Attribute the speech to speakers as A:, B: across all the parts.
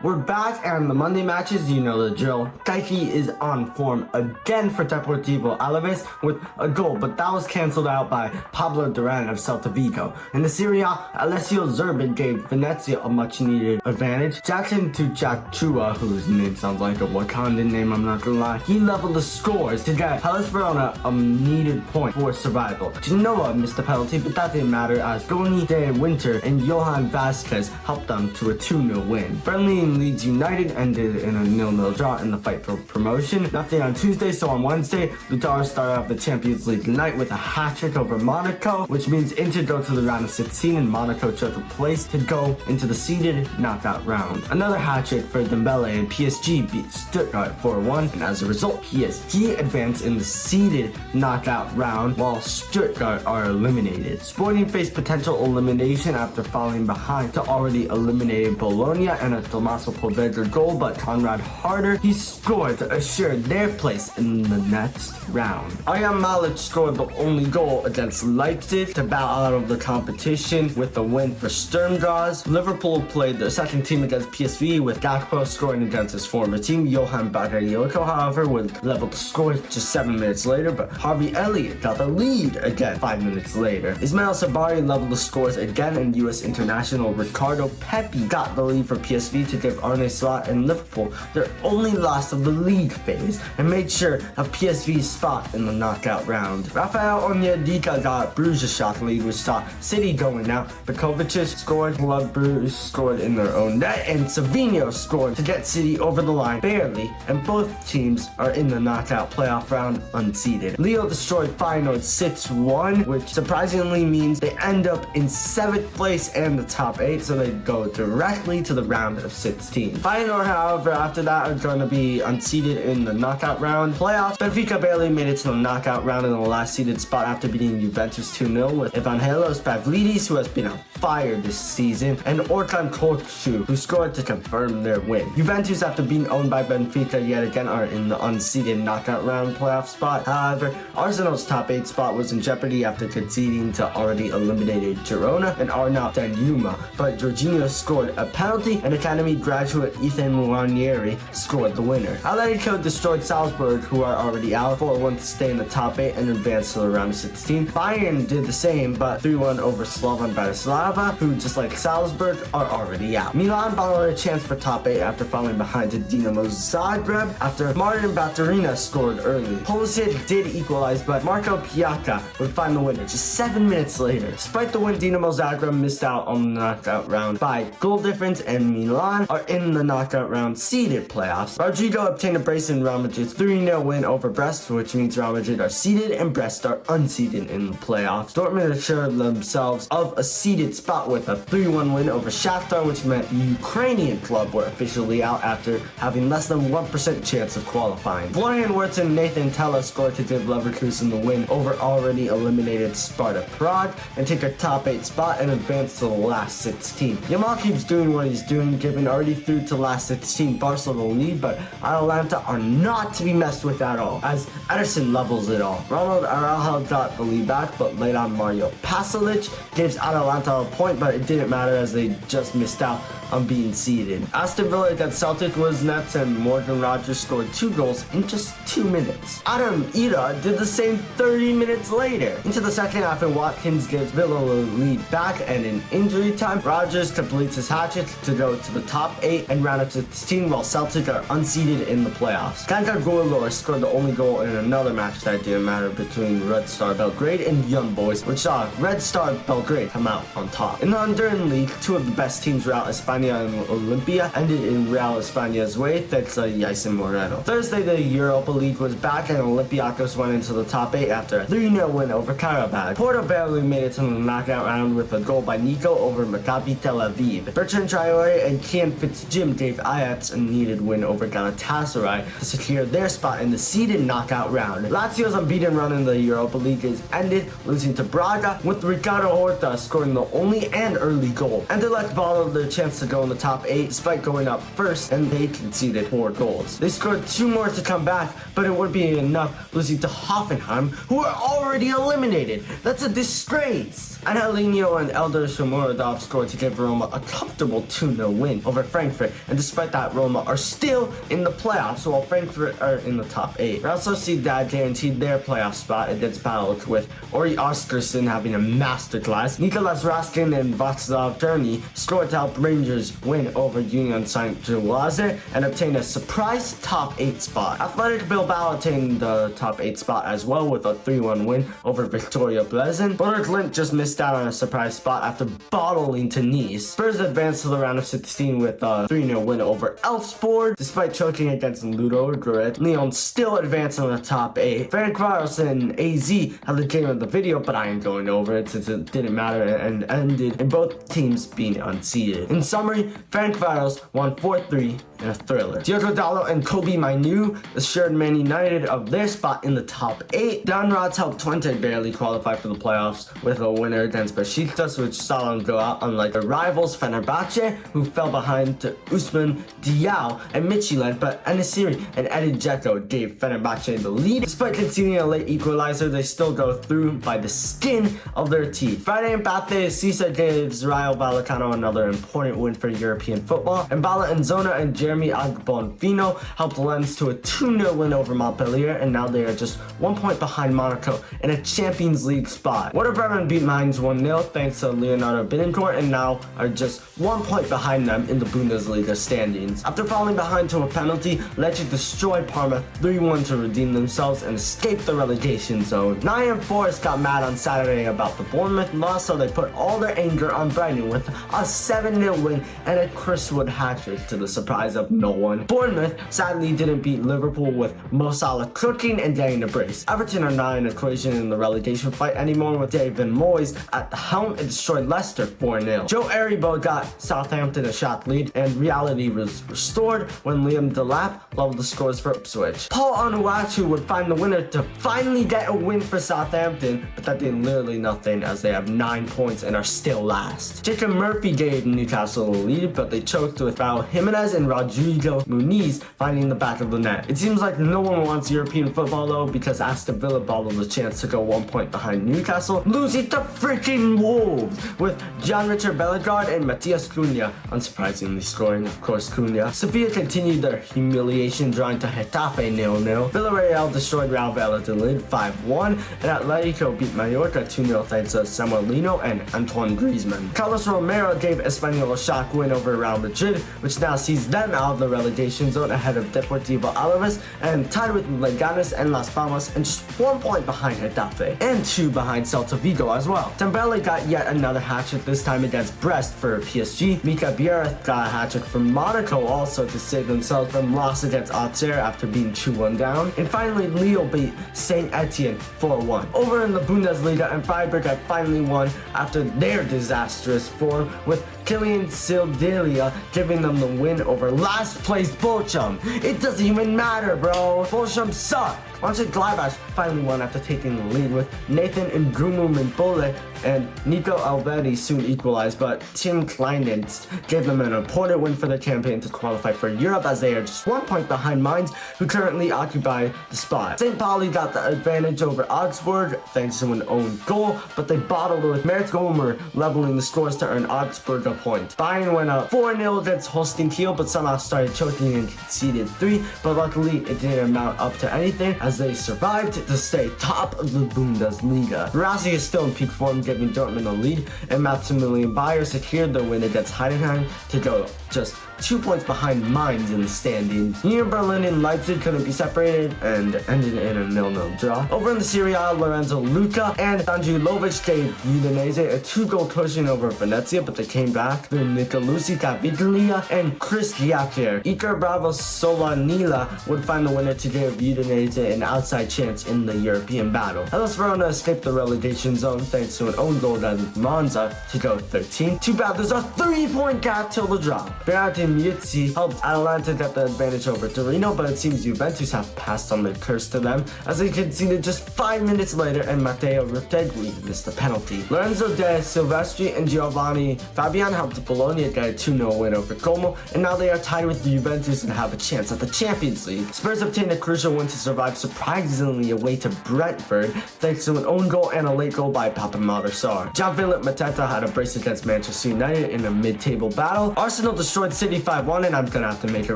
A: We're back, and the Monday matches, you know the drill. Gaiki is on form again for Deportivo Alaves with a goal, but that was cancelled out by Pablo Duran of Celta Vigo. In the Serie A, Alessio Zerbin gave Venezia a much-needed advantage. Jackson Tuchachua, whose name sounds like a Wakandan name, I'm not gonna lie, he leveled the scores to get Hellas Verona a needed point for survival. Genoa missed the penalty, but that didn't matter as Goni de Winter and Johan Vasquez helped them to a 2-0 win. Burnley and Leeds United ended in a 0-0 draw in the fight for promotion. Nothing on Tuesday, so on Wednesday, Lautaro started off the Champions League night with a hat-trick over Monaco, which means Inter go to the round of 16 and Monaco took a place to go into the seeded knockout round. Another hat-trick for Dembele and PSG beat Stuttgart 4-1, and as a result, PSG advanced in the seeded knockout round while Stuttgart are eliminated. Sporting faced potential elimination after falling behind to already eliminated Bologna and a Tommaso Poveda goal, but Conrad Harder, he scored to assure their place in the next round. Ayam Malik scored the only goal against Leipzig to bow out of the competition with a win for Sturm Graz. Liverpool played their second team against PSV with Gakpo scoring against his former team. Johan Bakayoko, however, would level the score just 7 minutes later, but Harvey Elliott got the lead again 5 minutes later. Ismail Sabari leveled the scores again, and US international Ricardo Pepi got the lead for PSV to give Arne Slot and Liverpool their only loss of the league phase and made sure of PSV's spot in the knockout round. Rafael Onyedika got Bruges' shot lead, which saw City going out. Bekovic scored, Club Bruges scored in their own net, and Savinho scored to get City over the line barely, and both teams are in the knockout playoff round unseeded. Lille destroyed Feyenoord 6-1, which surprisingly means they end up in 7th place and the top 8, so they go directly to the round of 16. Feyenoord, however, after that are going to be unseeded in the knockout round playoffs. Benfica barely made it to the knockout round in the last seeded spot after beating Juventus 2-0 with Evangelos Pavlidis, who has been on fire this season, and Orkan Koçu, who scored to confirm their win. Juventus, after being owned by Benfica yet again, are in the unseeded knockout round playoff spot. However, Arsenal's top 8 spot was in jeopardy after conceding to already eliminated Girona and Arnaut Danjuma, but Jorginho scored a penalty and Academy graduate Ethan Muanieri scored the winner. Atletico destroyed Salzburg, who are already out, 4-1 to stay in the top 8 and advance to the round of 16. Bayern did the same, but 3-1 over Slovan Bratislava, who, just like Salzburg, are already out. Milan followed a chance for top 8 after falling behind to Dinamo Zagreb after Martin Baturina scored early. Pulisic did equalize, but Marco Piaca would find the winner just 7 minutes later. Despite the win, Dinamo Zagreb missed out on the knockout round by goal difference, and Milan are in the knockout round seeded playoffs. Rodrigo obtained a brace in Real Madrid's 3-0 win over Brest, which means Real Madrid are seeded and Brest are unseeded in the playoffs. Dortmund assured themselves of a seeded spot with a 3-1 win over Shakhtar, which meant the Ukrainian club were officially out after having less than 1% chance of qualifying. Florian Wirtz and Nathan Tella scored to give Leverkusen the win over already eliminated Sparta Prague and take a top 8 spot and advance to the last 16. Yamal keeps doing what he's doing, giving already through to last 16 Barcelona lead, but Atalanta are not to be messed with at all, as Ederson levels it all. Ronald Araujo got the lead back, but late on Mario Pasalic gives Atalanta a point, but it didn't matter as they just missed out on being seeded. Aston Villa against Celtic was next, and Morgan Rogers scored 2 goals in just 2 minutes. Adam Ida did the same 30 minutes later. Into the second half, and Watkins gives Villa a lead back, and in injury time, Rogers completes his hat-trick to go to the top 8 and round of 16, while Celtic are unseeded in the playoffs. Kanka Goulor scored the only goal in another match that didn't matter between Red Star Belgrade and Young Boys, which saw Red Star Belgrade come out on top. In the Honduran League, 2 of the best teams, Real España and Olimpia, ended in Real España's way thanks to Yaisen Moreno. Thursday, the Europa League was back and Olympiacos went into the top 8 after a 3-0 win over Karabakh. Porto barely made it to the knockout round with a goal by Nico over Maccabi Tel Aviv. Bertrand Traore and Kian Fitzjim gave Ajax a needed win over Galatasaray to secure their spot in the seeded knockout round. Lazio's unbeaten run in the Europa League is ended, losing to Braga, with Ricardo Horta scoring the only and early goal. Anderlecht followed their chance to go in the top 8 despite going up first, and they conceded 4 goals. They scored 2 more to come back, but it wouldn't be enough, losing to Hoffenheim, who are already eliminated. That's a disgrace. And Angelino and Elder Shomurodov scored to give Roma a comfortable 2-0 win over Frankfurt, and despite that, Roma are still in the playoffs while Frankfurt are in the top 8. Real Sociedad guaranteed their playoff spot against Balak, with Ori Oskarsson having a masterclass. Nicolas Raskin and Václav Černý scored to help Rangers win over Union Saint-Gilloise and obtain a surprise top 8 spot. Athletic Bilbao attained the top 8 spot as well with a 3-1 win over Victoria Plzen. Border Clint just missed out on a surprise spot after bottling to Nice. Spurs advanced to the round of 16 with a 3-0 win over Elfsborg. Despite choking against Ludo Goretz, Lyon still advanced in the top 8. Ferencváros and AZ had the game of the video, but I ain't going over it since it didn't matter and ended in both teams being unseeded. In summary, Ferencváros won 4-3 in a thriller. Diogo Dalot and Kobe Mainu assured Man United of their spot in the top 8. Downrods helped Twente barely qualify for the playoffs with a winner against Besiktas, which saw them go out unlike their rivals Fenerbahce, who fell behind to Usman Diao and Midtjylland, but Enesiri and Edin Dzeko gave Fenerbahce the lead. Despite conceding a late equalizer, they still go through by the skin of their teeth. Friday in Empate, Sisa gives Rayo Vallecano another important win for European football, and Bala Enzona and Jeremy Agbonfino helped Lens to a 2-0 win over Montpellier, and now they are just 1 point behind Monaco in a Champions League spot. Werder Bremen beat Mainz 1-0 thanks to Leonardo Bittencourt, and now are just 1 point behind them in the Bundesliga standings. After falling behind to a penalty, Lecce destroyed Parma 3-1 to redeem themselves and escape the relegation zone. Nottingham Forest got mad on Saturday about the Bournemouth loss, so they put all their anger on Brighton with a 7-0 win and a Chris Wood hat-trick to the surprise of no one. Bournemouth sadly didn't beat Liverpool, with Mo Salah cooking and getting a brace. Everton are not an equation in the relegation fight anymore, with David Moyes at the helm and destroyed Leicester 4-0. Joe Aribo got Southampton a shot lead, and reality was restored when Liam Delap leveled the scores for Ipswich. Paul Onuachu would find the winner to finally get a win for Southampton, but that did literally nothing as they have 9 points and are still last. Jacob Murphy gave Newcastle a lead, but they choked with Raul Jimenez and Rodrigo Muniz finding the back of the net. It seems like no one wants European football though, because Aston Villa bottled the chance to go 1 point behind Newcastle, losing to freaking Wolves with Jan-Richard Bellegarde and Matias Cunha unsurprisingly scoring, of course, Cunha. Sevilla continued their humiliation, drawing to Getafe 0-0. Villarreal destroyed Real Valladolid 5-1, and Atletico beat Mallorca 2-0 thanks to Samuel Lino and Antoine Griezmann. Carlos Romero gave Espanyol a shock win over Real Madrid, which now sees them out of the relegation zone ahead of Deportivo Alaves and tied with Leganes and Las Palmas and just 1 point behind Getafe and 2 behind Celta Vigo as well. Dembele got yet another hat-trick, this time against Brest for PSG. Mika Biereth got a hat-trick from Monaco also to save themselves from loss against Auxerre after being 2-1 down. And finally, Lille beat Saint Etienne 4-1. Over in the Bundesliga, and Freiburg had finally won after their disastrous form, with Kylian Sildilia giving them the win over last place Bochum. It doesn't even matter, bro. Bochum suck. Mönchengladbach finally won after taking the lead, with Nathan Ngumu Mimbole and Nico Alvedi soon equalized, but Tim Kleindienst gave them an important win for their campaign to qualify for Europe, as they are just 1 point behind Mainz, who currently occupy the spot. St. Pauli got the advantage over Augsburg thanks to an own goal, but they bottled with Mertz Gomer leveling the scores to earn Augsburg a point. Bayern went up 4-0 against Holstein Kiel, but somehow started choking and conceded 3, but luckily it didn't amount up to anything as they survived to stay top of the Bundesliga. Rossi is still in peak form, giving Dortmund a lead, and Maximilian Bayer secured their win against Heidenheim to go just 2 points behind Mainz in the standings. Union Berlin and Leipzig couldn't be separated and ended in a 0-0 draw. Over in the Serie A, Lorenzo Luca and Sanjulovic gave Udinese a 2-goal cushion over Venezia, but they came back through Nicolucci Caviglia and Chris Giacher. Iker Bravo Solanila would find the winner to give Udinese an outside chance in the European battle. Hellas Verona escaped the relegation zone thanks to an own goal against Monza to go 13. Too bad there's a 3-point gap till the drop. Beati and Yitzi helped Atalanta get the advantage over Torino, but it seems Juventus have passed on the curse to them as they conceded just 5 minutes later and Matteo Retegui missed the penalty. Lorenzo De Silvestri and Giovanni Fabian helped Bologna get a 2-0 win over Como, and now they are tied with Juventus and have a chance at the Champions League. Spurs obtained a crucial win to survive surprisingly away to Brentford thanks to an own goal and a late goal by Papamadou Sarr. Jean-Philippe Mateta had a brace against Manchester United in a mid-table battle. Arsenal destroyed City 5-1, and I'm gonna have to make a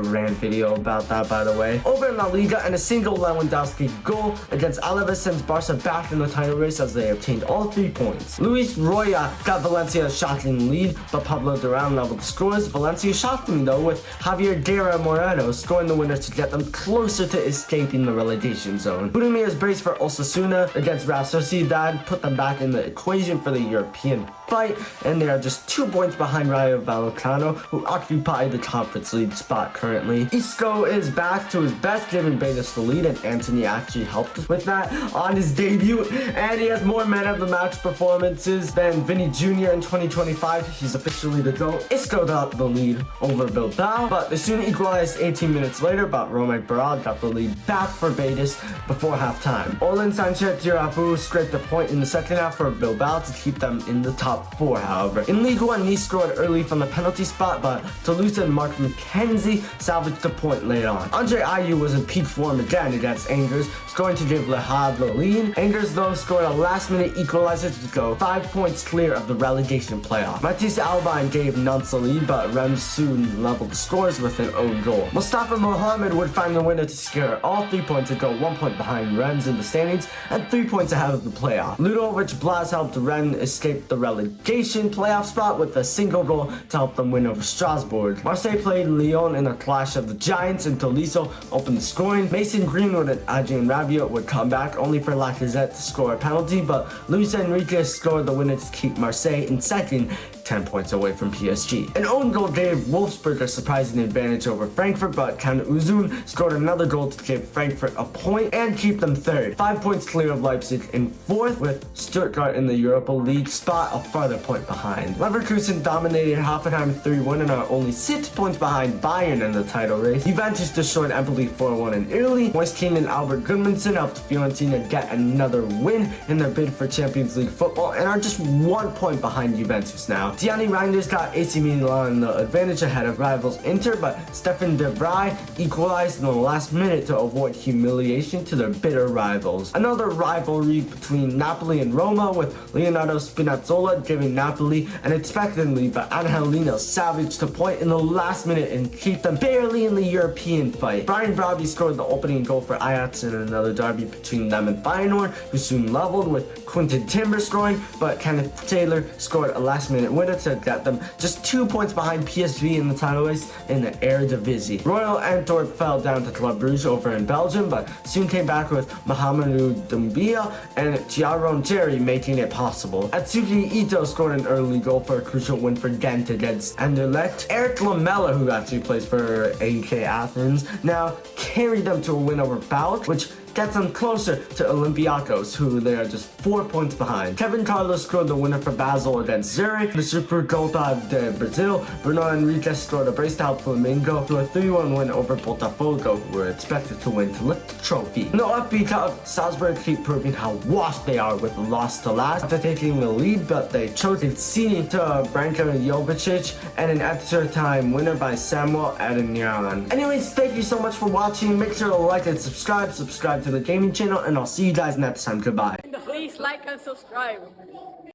A: rant video about that, by the way. Over in La Liga, and a single Lewandowski goal against Alaves sends Barca back in the title race as they obtained all 3 points. Luis Roya got Valencia a shocking lead, but Pablo Duran leveled the scores. Valencia shocking though, with Javier Guerra Moreno scoring the winner to get them closer to escaping the relegation zone. Budimirs brace for Osasuna against Real Sociedad put them back in the equation for the European fight, and they are just 2 points behind Rayo Vallecano, who occupy the Conference League spot currently. Isco is back to his best, giving Betis the lead, and Anthony actually helped with that on his debut, and he has more man of the match performances than Vinny Jr. in 2025. He's officially the GOAT. Isco got the lead over Bilbao, but they soon equalized 18 minutes later, but Romain Barad got the lead back for Betis before halftime. Olin Sanchez Dirabu scraped a point in the second half for Bilbao to keep them in the top 4, however. In Ligue 1, Nice scored early from the penalty spot, but Toulouse and Mark McKenzie salvaged the point late on. Andre Ayew was in peak form again against Angers, scoring to give Le Havre the lead. Angers, though, scored a last-minute equalizer to go 5 points clear of the relegation playoff. Matisse Alban gave Nantes the lead, but Reims soon leveled the scores with an own goal. Mustafa Mohamed would find the winner to secure all 3 points and go 1 point behind Reims in the standings and 3 points ahead of the playoff. Ludovic Blas helped Rennes escape the relegation playoff spot with a single goal to help them win over Strasbourg. Marseille played Lyon in a clash of the Giants, and Tolisso opened the scoring. Mason Greenwood and Adrien Rabiot would come back, only for Lacazette to score a penalty, but Luis Enrique scored the winner to keep Marseille in second, 10 points away from PSG. An own goal gave Wolfsburg a surprising advantage over Frankfurt, but Can Uzun scored another goal to give Frankfurt a point and keep them third. 5 points clear of Leipzig in fourth, with Stuttgart in the Europa League spot a farther point behind. Leverkusen dominated Hoffenheim 3-1 and are only 6 points behind Bayern in the title race. Juventus destroyed Empoli 4-1 in Italy. Moise Kean and Albert Gudmundsson helped Fiorentina get another win in their bid for Champions League football and are just 1 point behind Juventus now. Gianni Reinders got AC Milan the advantage ahead of rivals Inter, but Stefan de Vrij equalized in the last minute to avoid humiliation to their bitter rivals. Another rivalry between Napoli and Roma, with Leonardo Spinazzola giving Napoli an expected lead, but Angelino salvaged a point in the last minute and keep them barely in the European fight. Brian Brobby scored the opening goal for Ajax in another derby between them and Feyenoord, who soon leveled, with Quinton Timber scoring, but Kenneth Taylor scored a last-minute winner to get them just 2 points behind PSV in the title race in the Eredivisie. Royal Antwerp fell down to Club Brugge over in Belgium, but soon came back with Mahamadou Doumbia and Tyrone Jerry making it possible. Atsuki Ito scored an early goal for a crucial win for Ghent against Anderlecht. Eric Lamela, who actually plays for AK Athens, now carried them to a win over Bauch, which gets them closer to Olympiacos, who they are just 4 points behind. Kevin Carlos scored the winner for Basel against Zurich. The Supercopa de Brazil, Bruno Henrique scored a brace to help Flamengo to a 3-1 win over Botafogo, who were expected to win to lift the trophy. In the FB Cup, Salzburg keep proving how washed they are with a loss to last after taking the lead, but they chose conceding to Branko Jovicic and an extra time winner by Samuel Adeniran. Anyways, thank you so much for watching. Make sure to like and subscribe to the gaming channel, and I'll see you guys next time. Goodbye.
B: Please like and subscribe.